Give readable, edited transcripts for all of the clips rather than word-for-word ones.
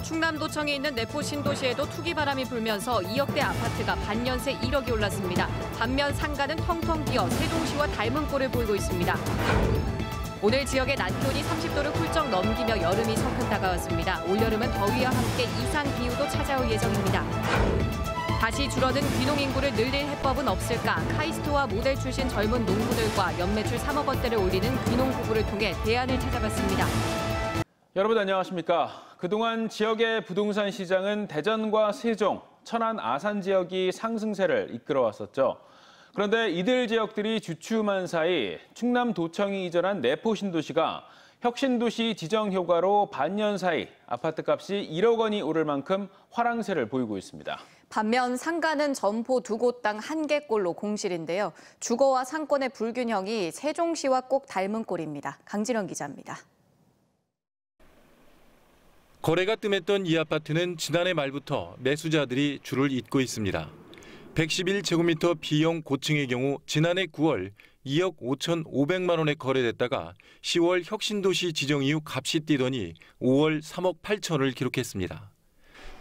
충남도청에 있는 내포 신도시에도 투기 바람이 불면서 2억대 아파트가 반년새 1억이 올랐습니다. 반면 상가는 텅텅 비어 세종시와 닮은 꼴을 보이고 있습니다. 오늘 지역의 낮 기온이 30도를 훌쩍 넘기며 여름이 성큼 다가왔습니다. 올여름은 더위와 함께 이상 기후도 찾아올 예정입니다. 다시 줄어든 귀농 인구를 늘릴 해법은 없을까? 카이스트와 모델 출신 젊은 농부들과 연매출 3억 원대를 올리는 귀농 부부를 통해 대안을 찾아봤습니다. 여러분 안녕하십니까? 그동안 지역의 부동산 시장은 대전과 세종, 천안, 아산 지역이 상승세를 이끌어왔었죠. 그런데 이들 지역들이 주춤한 사이 충남도청이 이전한 내포 신도시가 혁신도시 지정 효과로 반년 사이 아파트값이 1억 원이 오를 만큼 화랑세를 보이고 있습니다. 반면 상가는 점포 2곳당 1개꼴로 공실인데요. 주거와 상권의 불균형이 세종시와 꼭 닮은 꼴입니다. 강진원 기자입니다. 거래가 뜸했던 이 아파트는 지난해 말부터 매수자들이 줄을 잇고 있습니다. 111제곱미터 B형 고층의 경우 지난해 9월 2억 5,500만 원에 거래됐다가 10월 혁신도시 지정 이후 값이 뛰더니 5월 3억 8천을 기록했습니다.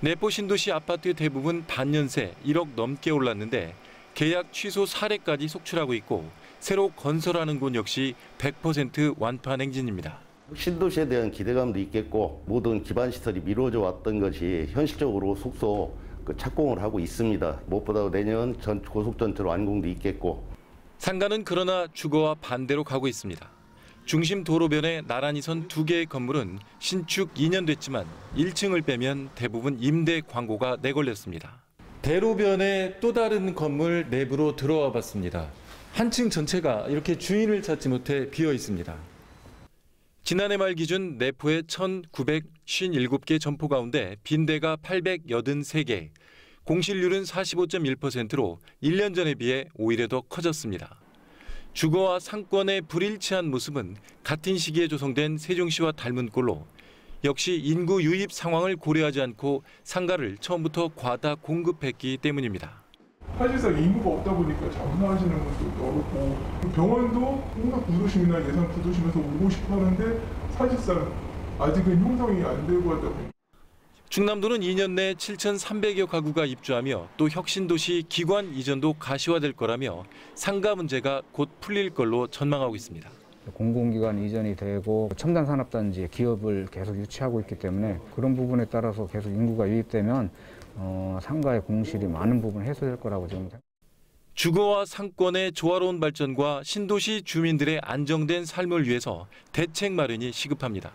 내포 신도시 아파트 대부분 반년새 1억 넘게 올랐는데 계약 취소 사례까지 속출하고 있고 새로 건설하는 곳 역시 100% 완판 행진입니다. 신도시에 대한 기대감도 있겠고 모든 기반 시설이 미뤄져 왔던 것이 현실적으로 속속 착공을 하고 있습니다. 무엇보다 내년 고속전철 완공도 있겠고. 상가는 그러나 주거와 반대로 가고 있습니다. 중심 도로변에 나란히 선 2개의 건물은 신축 2년 됐지만 1층을 빼면 대부분 임대 광고가 내걸렸습니다. 대로변에 또 다른 건물 내부로 들어와 봤습니다. 한 층 전체가 이렇게 주인을 찾지 못해 비어 있습니다. 지난해 말 기준 내포의 1,957개 점포 가운데 빈대가 883개, 공실률은 45.1%로 1년 전에 비해 오히려 더 커졌습니다. 주거와 상권의 불일치한 모습은 같은 시기에 조성된 세종시와 닮은 꼴로 역시 인구 유입 상황을 고려하지 않고 상가를 처음부터 과다 공급했기 때문입니다. 사실상 인구가 없다 보니까 장사하시는 분들도 어렵고 병원도 뭔가 구도심이나 예산 구도심에서 오고 싶어 하는데 사실상 아직은 형성이 안 되고 하다 보니까. 충남도는 2년 내 7,300여 가구가 입주하며 또 혁신도시 기관 이전도 가시화될 거라며 상가 문제가 곧 풀릴 걸로 전망하고 있습니다. 공공기관 이전이 되고 첨단 산업단지 기업을 계속 유치하고 있기 때문에 그런 부분에 따라서 계속 인구가 유입되면 상가의 공실이 많은 부분 해소될 거라고 저는 생각합니다. 주거와 상권의 조화로운 발전과 신도시 주민들의 안정된 삶을 위해서 대책 마련이 시급합니다.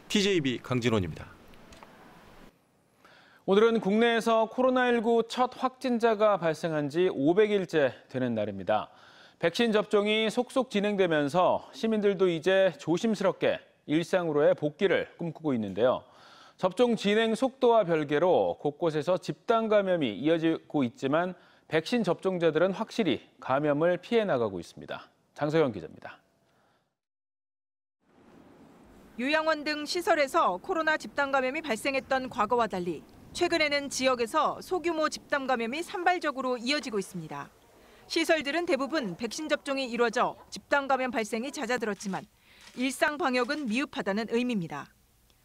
TJB 강진원입니다. 오늘은 국내에서 코로나19 첫 확진자가 발생한 지 500일째 되는 날입니다. 백신 접종이 속속 진행되면서 시민들도 이제 조심스럽게 일상으로의 복귀를 꿈꾸고 있는데요. 접종 진행 속도와 별개로 곳곳에서 집단 감염이 이어지고 있지만 백신 접종자들은 확실히 감염을 피해 나가고 있습니다. 장서영 기자입니다. 요양원 등 시설에서 코로나 집단 감염이 발생했던 과거와 달리 최근에는 지역에서 소규모 집단 감염이 산발적으로 이어지고 있습니다. 시설들은 대부분 백신 접종이 이루어져 집단 감염 발생이 잦아들었지만 일상 방역은 미흡하다는 의미입니다.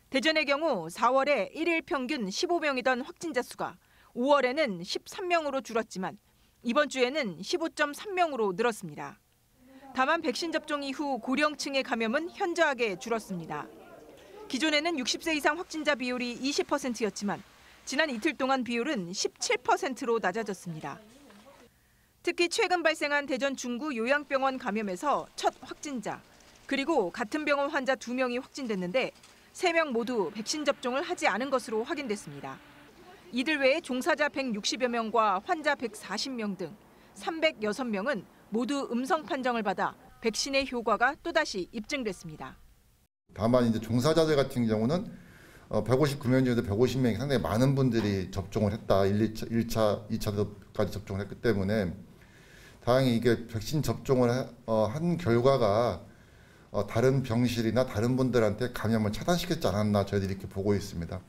대전의 경우 4월에 1일 평균 15명이던 확진자 수가 5월에는 13명으로 줄었지만 이번 주에는 15.3명으로 늘었습니다. 다만 백신 접종 이후 고령층의 감염은 현저하게 줄었습니다. 기존에는 60세 이상 확진자 비율이 20%였지만 지난 이틀 동안 비율은 17%로 낮아졌습니다. 특히 최근 발생한 대전 중구 요양병원 감염에서 첫 확진자, 그리고 같은 병원 환자 2명이 확진됐는데 3명 모두 백신 접종을 하지 않은 것으로 확인됐습니다. 이들 외에 종사자 160여 명과 환자 140명 등 306명은 모두 음성 판정을 받아 백신의 효과가 또다시 입증됐습니다. 다만 이제 종사자들 같은 경우는 159명 중에서 150명이 상당히 많은 분들이 접종을 했다. 1차, 2차까지 접종을 했기 때문에 다행히 이게 백신 접종을 한 결과가 다른 병실이나 다른 분들한테 감염을 차단시켰지 않았나 저희들이 이렇게 보고 있습니다.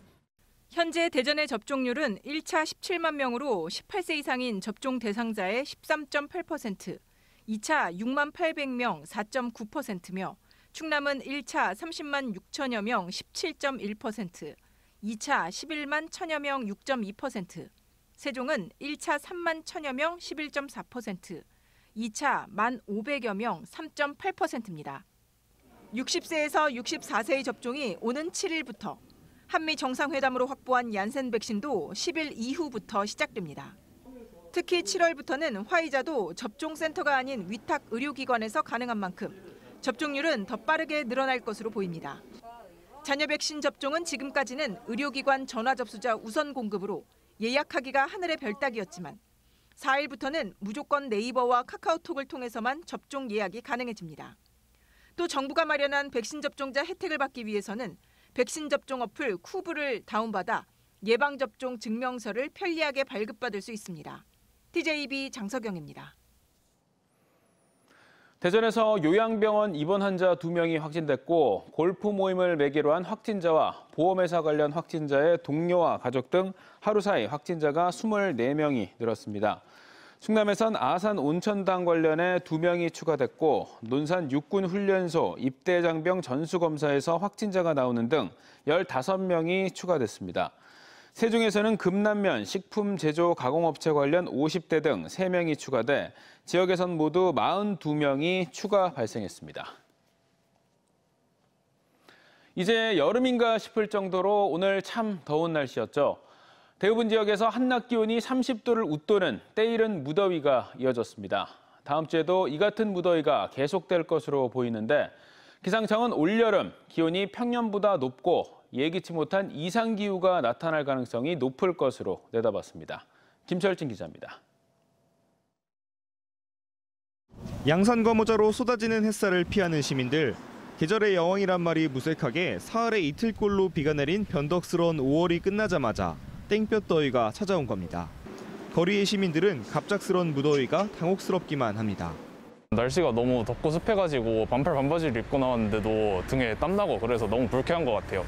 현재 대전의 접종률은 1차 17만 명으로 18세 이상인 접종 대상자의 13.8%, 2차 6만 800명 4.9%며 충남은 1차 30만 6천여 명 17.1%, 2차 11만 1000여 명 6.2%, 세종은 1차 3만 1000여 명 11.4%, 2차 1만 500여 명 3.8%입니다. 60세에서 64세의 접종이 오는 7일부터, 한미 정상회담으로 확보한 얀센 백신도 10일 이후부터 시작됩니다. 특히 7월부터는 화이자도 접종센터가 아닌 위탁 의료기관에서 가능한 만큼 접종률은 더 빠르게 늘어날 것으로 보입니다. 자녀 백신 접종은 지금까지는 의료기관 전화 접수자 우선 공급으로 예약하기가 하늘의 별 따기였지만 4일부터는 무조건 네이버와 카카오톡을 통해서만 접종 예약이 가능해집니다. 또 정부가 마련한 백신 접종자 혜택을 받기 위해서는 백신 접종 어플 쿠브를 다운받아 예방접종 증명서를 편리하게 발급받을 수 있습니다. TJB 장석영입니다. 대전에서 요양병원 입원 환자 2명이 확진됐고 골프 모임을 매개로 한 확진자와 보험회사 관련 확진자의 동료와 가족 등 하루 사이 확진자가 24명이 늘었습니다. 충남에선 아산 온천당 관련해 2명이 추가됐고 논산 육군훈련소 입대장병 전수검사에서 확진자가 나오는 등 15명이 추가됐습니다. 세종에서는 금남면 식품 제조 가공업체 관련 50대 등 3명이 추가돼 지역에선 모두 42명이 추가 발생했습니다. 이제 여름인가 싶을 정도로 오늘 참 더운 날씨였죠. 대부분 지역에서 한낮 기온이 30도를 웃도는 때이른 무더위가 이어졌습니다. 다음 주에도 이 같은 무더위가 계속될 것으로 보이는데 기상청은 올여름 기온이 평년보다 높고 예기치 못한 이상기후가 나타날 가능성이 높을 것으로 내다봤습니다. 김철진 기자입니다. 양산과 모자로 쏟아지는 햇살을 피하는 시민들. 계절의 여왕이란 말이 무색하게 사흘에 이틀꼴로 비가 내린 변덕스러운 5월이 끝나자마자 땡볕 더위가 찾아온 겁니다. 거리의 시민들은 갑작스러운 무더위가 당혹스럽기만 합니다. 날씨가 너무 덥고 습해가지고 반팔 반바지를 입고 나왔는데도 등에 땀나고 그래서 너무 불쾌한 것 같아요.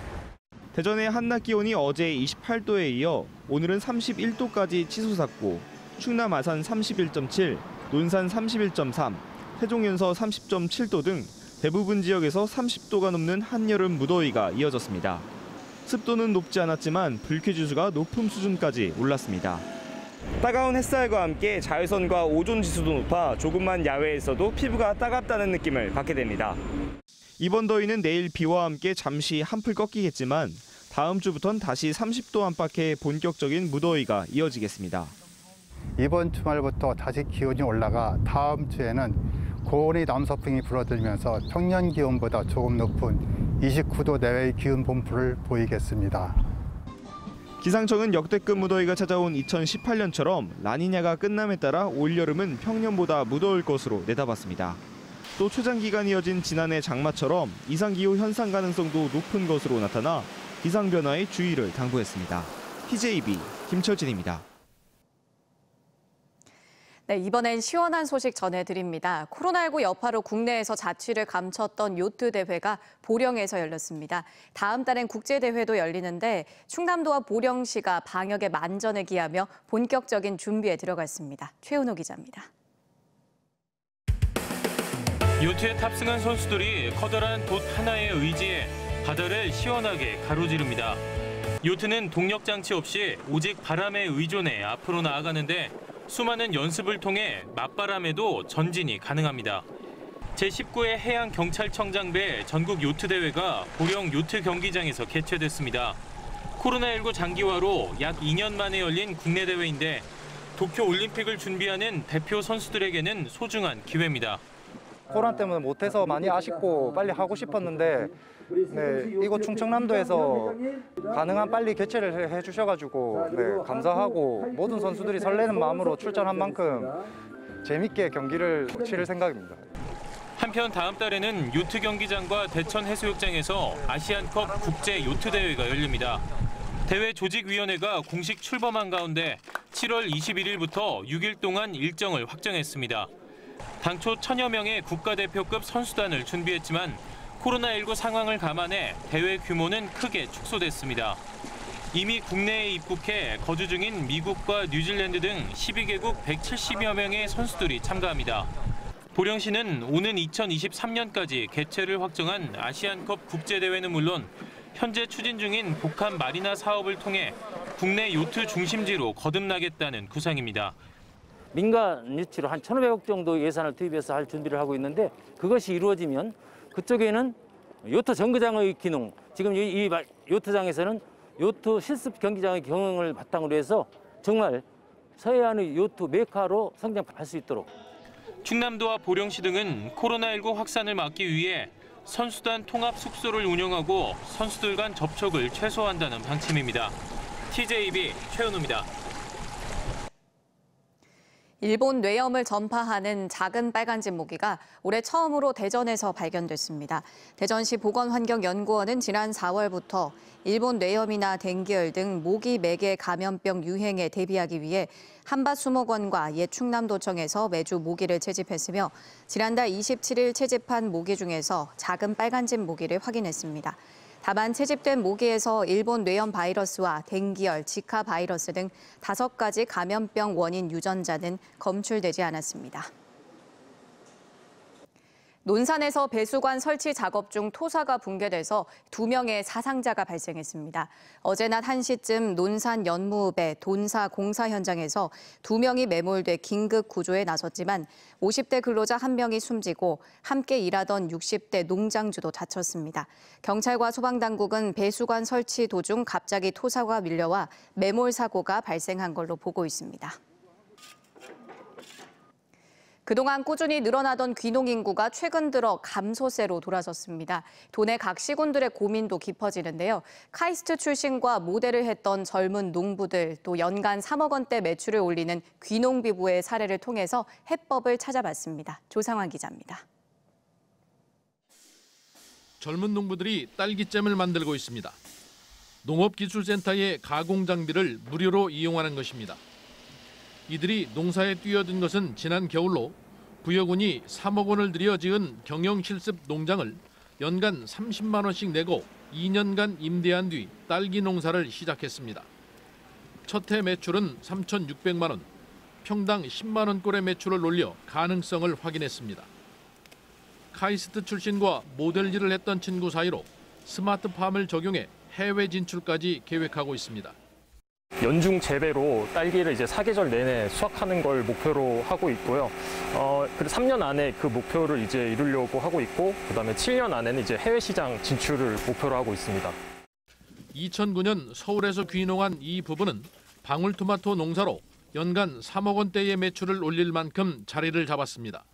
대전의 한낮 기온이 어제 28도에 이어 오늘은 31도까지 치솟았고 충남 아산 31.7, 논산 31.3, 세종 연서 30.7도 등 대부분 지역에서 30도가 넘는 한여름 무더위가 이어졌습니다. 습도는 높지 않았지만 불쾌지수가 높은 수준까지 올랐습니다. 따가운 햇살과 함께 자외선과 오존 지수도 높아 조금만 야외에서도 피부가 따갑다는 느낌을 받게 됩니다. 이번 더위는 내일 비와 함께 잠시 한풀 꺾이겠지만 다음 주부터는 다시 30도 안팎의 본격적인 무더위가 이어지겠습니다. 이번 주말부터 다시 기온이 올라가 다음 주에는 고온의 남서풍이 불어들면서 평년 기온보다 조금 높은 29도 내외의 기온 분포를 보이겠습니다. 기상청은 역대급 무더위가 찾아온 2018년처럼 라니냐가 끝남에 따라 올여름은 평년보다 무더울 것으로 내다봤습니다. 또 최장기간 이어진 지난해 장마처럼 이상기후 현상 가능성도 높은 것으로 나타나 기상변화에 주의를 당부했습니다. TJB 김철진입니다. 네, 이번엔 시원한 소식 전해드립니다. 코로나19 여파로 국내에서 자취를 감췄던 요트 대회가 보령에서 열렸습니다. 다음 달엔 국제대회도 열리는데 충남도와 보령시가 방역에 만전을 기하며 본격적인 준비에 들어갔습니다. 최은호 기자입니다. 요트에 탑승한 선수들이 커다란 돛 하나에 의지해 바다를 시원하게 가로지릅니다. 요트는 동력 장치 없이 오직 바람에 의존해 앞으로 나아가는데 수많은 연습을 통해 맞바람에도 전진이 가능합니다. 제19회 해양경찰청장배 전국 요트 대회가 보령 요트 경기장에서 개최됐습니다. 코로나19 장기화로 약 2년 만에 열린 국내 대회인데 도쿄 올림픽을 준비하는 대표 선수들에게는 소중한 기회입니다. 코로나 때문에 못해서 많이 아쉽고 빨리 하고 싶었는데 이곳 충청남도에서 가능한 빨리 개최를 해주셔가지고 감사하고 모든 선수들이 설레는 마음으로 출전한 만큼 재밌게 경기를 치를 생각입니다. 한편 다음 달에는 요트 경기장과 대천 해수욕장에서 아시안컵 국제 요트 대회가 열립니다. 대회 조직위원회가 공식 출범한 가운데 7월 21일부터 6일 동안 일정을 확정했습니다. 당초 1000여 명의 국가대표급 선수단을 준비했지만 코로나19 상황을 감안해 대회 규모는 크게 축소됐습니다. 이미 국내에 입국해 거주 중인 미국과 뉴질랜드 등 12개국 170여 명의 선수들이 참가합니다. 보령시는 오는 2023년까지 개최를 확정한 아시안컵 국제대회는 물론 현재 추진 중인 복합 마리나 사업을 통해 국내 요트 중심지로 거듭나겠다는 구상입니다. 민간 유치로 한 1,500억 정도 예산을 투입해서 할 준비를 하고 있는데 그것이 이루어지면 그쪽에는 요트 정거장의 기능, 지금 이 요트장에서는 요트 실습 경기장의 경영을 바탕으로 해서 정말 서해안의 요트 메카로 성장할 수 있도록. 충남도와 보령시 등은 코로나19 확산을 막기 위해 선수단 통합 숙소를 운영하고 선수들 간 접촉을 최소화한다는 방침입니다. TJB 최은우입니다. 일본 뇌염을 전파하는 작은 빨간집 모기가 올해 처음으로 대전에서 발견됐습니다. 대전시 보건환경연구원은 지난 4월부터 일본 뇌염이나 댕기열 등 모기 매개 감염병 유행에 대비하기 위해 한밭수목원과 옛 충남도청에서 매주 모기를 채집했으며 지난달 27일 채집한 모기 중에서 작은 빨간집 모기를 확인했습니다. 다만 채집된 모기에서 일본 뇌염 바이러스와 댕기열, 지카 바이러스 등 5가지 감염병 원인 유전자는 검출되지 않았습니다. 논산에서 배수관 설치 작업 중 토사가 붕괴돼서 2명의 사상자가 발생했습니다. 어제 낮 1시쯤 논산 연무읍의 돈사 공사 현장에서 2명이 매몰돼 긴급 구조에 나섰지만 50대 근로자 1명이 숨지고 함께 일하던 60대 농장주도 다쳤습니다. 경찰과 소방당국은 배수관 설치 도중 갑자기 토사가 밀려와 매몰 사고가 발생한 걸로 보고 있습니다. 그동안 꾸준히 늘어나던 귀농 인구가 최근 들어 감소세로 돌아섰습니다. 도내 각 시군들의 고민도 깊어지는데요. 카이스트 출신과 모델을 했던 젊은 농부들, 또 연간 3억 원대 매출을 올리는 귀농비부의 사례를 통해서 해법을 찾아봤습니다. 조상환 기자입니다. 젊은 농부들이 딸기잼을 만들고 있습니다. 농업기술센터의 가공 장비를 무료로 이용하는 것입니다. 이들이 농사에 뛰어든 것은 지난 겨울로 부여군이 3억 원을 들여 지은 경영실습 농장을 연간 30만 원씩 내고 2년간 임대한 뒤 딸기 농사를 시작했습니다. 첫 해 매출은 3,600만 원, 평당 10만 원꼴의 매출을 올려 가능성을 확인했습니다. 카이스트 출신과 모델 일을 했던 친구 사이로 스마트팜을 적용해 해외 진출까지 계획하고 있습니다. 연중 재배로 딸기를 이제 사계절 내내 수확하는 걸 목표로 하고 있고요. 3년 안에 그 목표를 이제 이루려고 하고 있고, 그다음에 7년 안에는 이제 해외 시장 진출을 목표로 하고 있습니다. 2009년 서울에서 귀농한 이 부부는 방울토마토 농사로 연간 3억 원대의 매출을 올릴 만큼 자리를 잡았습니다.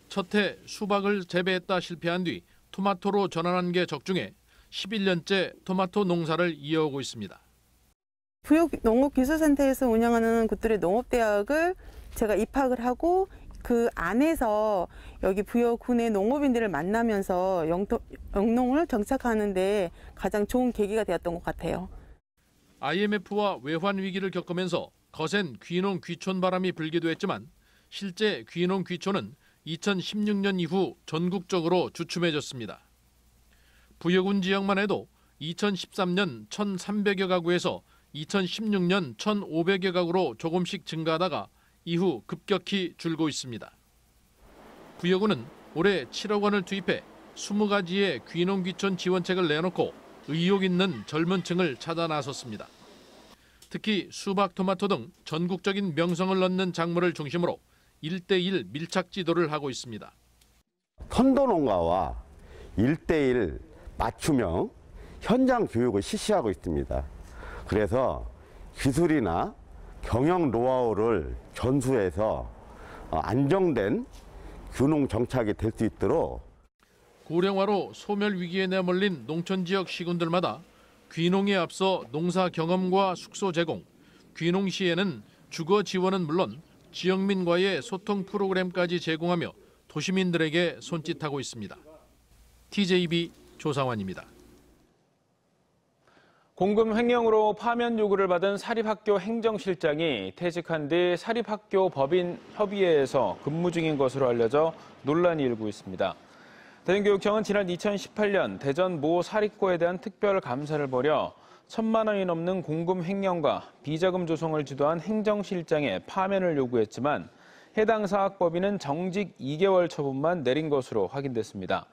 첫 해 수박을 재배했다 실패한 뒤 토마토로 전환한 게 적중해 11년째 토마토 농사를 이어오고 있습니다. 부여 농업기술센터에서 운영하는 곳들의 농업대학을 제가 입학을 하고 그 안에서 여기 부여군의 농업인들을 만나면서 영농을 정착하는 데 가장 좋은 계기가 되었던 것 같아요. IMF와 외환 위기를 겪으면서 거센 귀농 귀촌 바람이 불기도 했지만 실제 귀농 귀촌은 2016년 이후 전국적으로 주춤해졌습니다. 부여군 지역만 해도 2013년 1,300여 가구에서 2016년 1,500여 가구로 조금씩 증가하다가 이후 급격히 줄고 있습니다. 부여군은 올해 7억 원을 투입해 20가지의 귀농귀촌 지원책을 내놓고 의욕 있는 젊은 층을 찾아 나섰습니다. 특히 수박, 토마토 등 전국적인 명성을 얻는 작물을 중심으로 1:1 밀착 지도를 하고 있습니다. 선도농가와 1:1 맞춤형 현장 교육을 실시하고 있습니다. 그래서 기술이나 경영 노하우를 전수해서 안정된 귀농 정착이 될 수 있도록 고령화로 소멸 위기에 내몰린 농촌 지역 시군들마다 귀농에 앞서 농사 경험과 숙소 제공, 귀농 시에는 주거 지원은 물론 지역민과의 소통 프로그램까지 제공하며 도시민들에게 손짓하고 있습니다. TJB 조상환입니다. 공금 횡령으로 파면 요구를 받은 사립학교 행정실장이 퇴직한 뒤 사립학교 법인 협의회에서 근무 중인 것으로 알려져 논란이 일고 있습니다. 대전교육청은 지난 2018년 대전 모 사립고에 대한 특별 감사를 벌여 1,000만 원이 넘는 공금 횡령과 비자금 조성을 주도한 행정실장의 파면을 요구했지만 해당 사학법인은 정직 2개월 처분만 내린 것으로 확인됐습니다.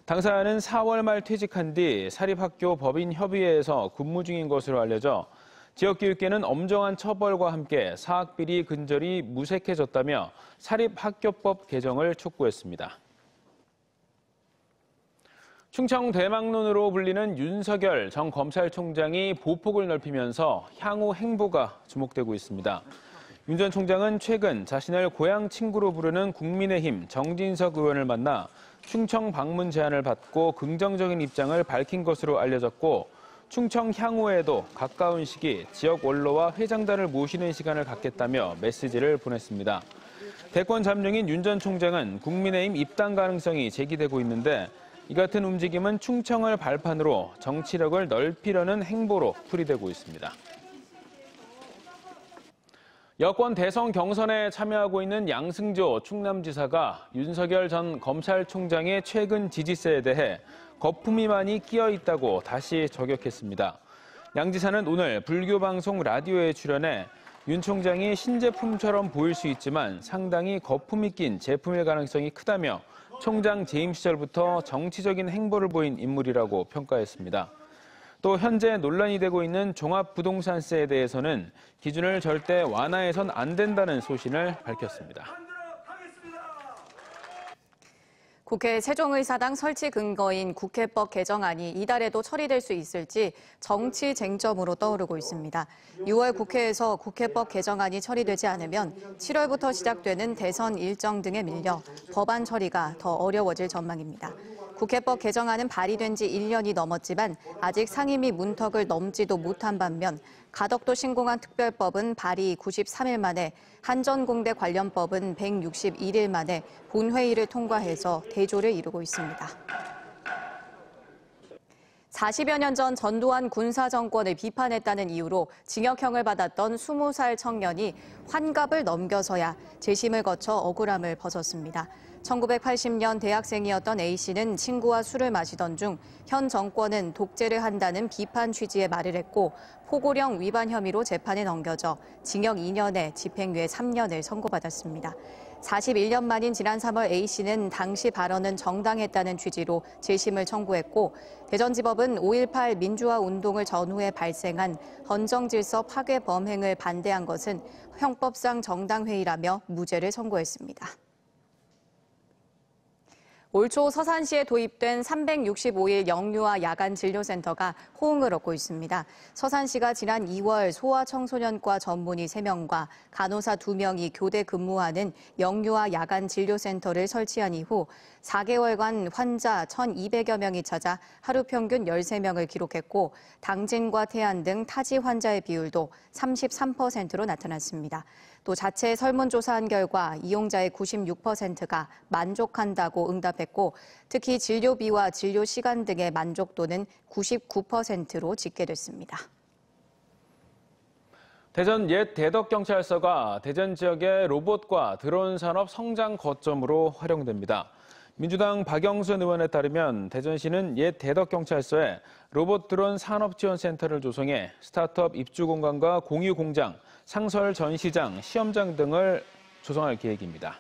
당사자는 4월 말 퇴직한 뒤 사립학교 법인협의회에서 근무 중인 것으로 알려져 지역교육계는 엄정한 처벌과 함께 사학비리 근절이 무색해졌다며 사립학교법 개정을 촉구했습니다. 충청 대망론으로 불리는 윤석열 전 검찰총장이 보폭을 넓히면서 향후 행보가 주목되고 있습니다. 윤 전 총장은 최근 자신을 고향 친구로 부르는 국민의힘 정진석 의원을 만나 충청 방문 제안을 받고 긍정적인 입장을 밝힌 것으로 알려졌고, 충청 향후에도 가까운 시기 지역 원로와 회장단을 모시는 시간을 갖겠다며 메시지를 보냈습니다. 대권 잠룡인 윤 전 총장은 국민의힘 입당 가능성이 제기되고 있는데, 이 같은 움직임은 충청을 발판으로 정치력을 넓히려는 행보로 풀이되고 있습니다. 여권 대선 경선에 참여하고 있는 양승조 충남지사가 윤석열 전 검찰총장의 최근 지지세에 대해 거품이 많이 끼어 있다고 다시 저격했습니다. 양 지사는 오늘 불교 방송 라디오에 출연해 윤 총장이 신제품처럼 보일 수 있지만 상당히 거품이 낀 제품일 가능성이 크다며 총장 재임 시절부터 정치적인 행보를 보인 인물이라고 평가했습니다. 또 현재 논란이 되고 있는 종합부동산세에 대해서는 기준을 절대 완화해선 안 된다는 소신을 밝혔습니다. 국회 세종의사당 설치 근거인 국회법 개정안이 이달에도 처리될 수 있을지 정치 쟁점으로 떠오르고 있습니다. 6월 국회에서 국회법 개정안이 처리되지 않으면 7월부터 시작되는 대선 일정 등에 밀려 법안 처리가 더 어려워질 전망입니다. 국회법 개정안은 발의된 지 1년이 넘었지만 아직 상임위 문턱을 넘지도 못한 반면 가덕도 신공항 특별법은 발의 93일 만에, 한전공대 관련법은 161일 만에 본회의를 통과해서 대조를 이루고 있습니다. 40여 년 전 전두환 군사정권을 비판했다는 이유로 징역형을 받았던 20살 청년이 환갑을 넘겨서야 재심을 거쳐 억울함을 벗었습니다. 1980년 대학생이었던 A씨는 친구와 술을 마시던 중 현 정권은 독재를 한다는 비판 취지의 말을 했고, 포고령 위반 혐의로 재판에 넘겨져 징역 2년에 집행유예 3년을 선고받았습니다. 41년 만인 지난 3월 A씨는 당시 발언은 정당했다는 취지로 재심을 청구했고, 대전지법은 5.18 민주화 운동을 전후에 발생한 헌정질서 파괴 범행을 반대한 것은 형법상 정당회의라며 무죄를 선고했습니다. 올 초 서산시에 도입된 365일 영유아 야간 진료센터가 호응을 얻고 있습니다. 서산시가 지난 2월 소아청소년과 전문의 3명과 간호사 2명이 교대 근무하는 영유아 야간 진료센터를 설치한 이후 4개월간 환자 1,200여 명이 찾아 하루 평균 13명을 기록했고, 당진과 태안 등 타지 환자의 비율도 33%로 나타났습니다. 또 자체 설문조사한 결과 이용자의 96%가 만족한다고 응답했고, 특히 진료비와 진료 시간 등의 만족도는 99%로 집계됐습니다. 대전 옛 대덕경찰서가 대전 지역의 로봇과 드론 산업 성장 거점으로 활용됩니다. 민주당 박영선 의원에 따르면 대전시는 옛 대덕경찰서에 로봇 드론 산업지원센터를 조성해 스타트업 입주 공간과 공유 공장, 상설 전시장, 시험장 등을 조성할 계획입니다.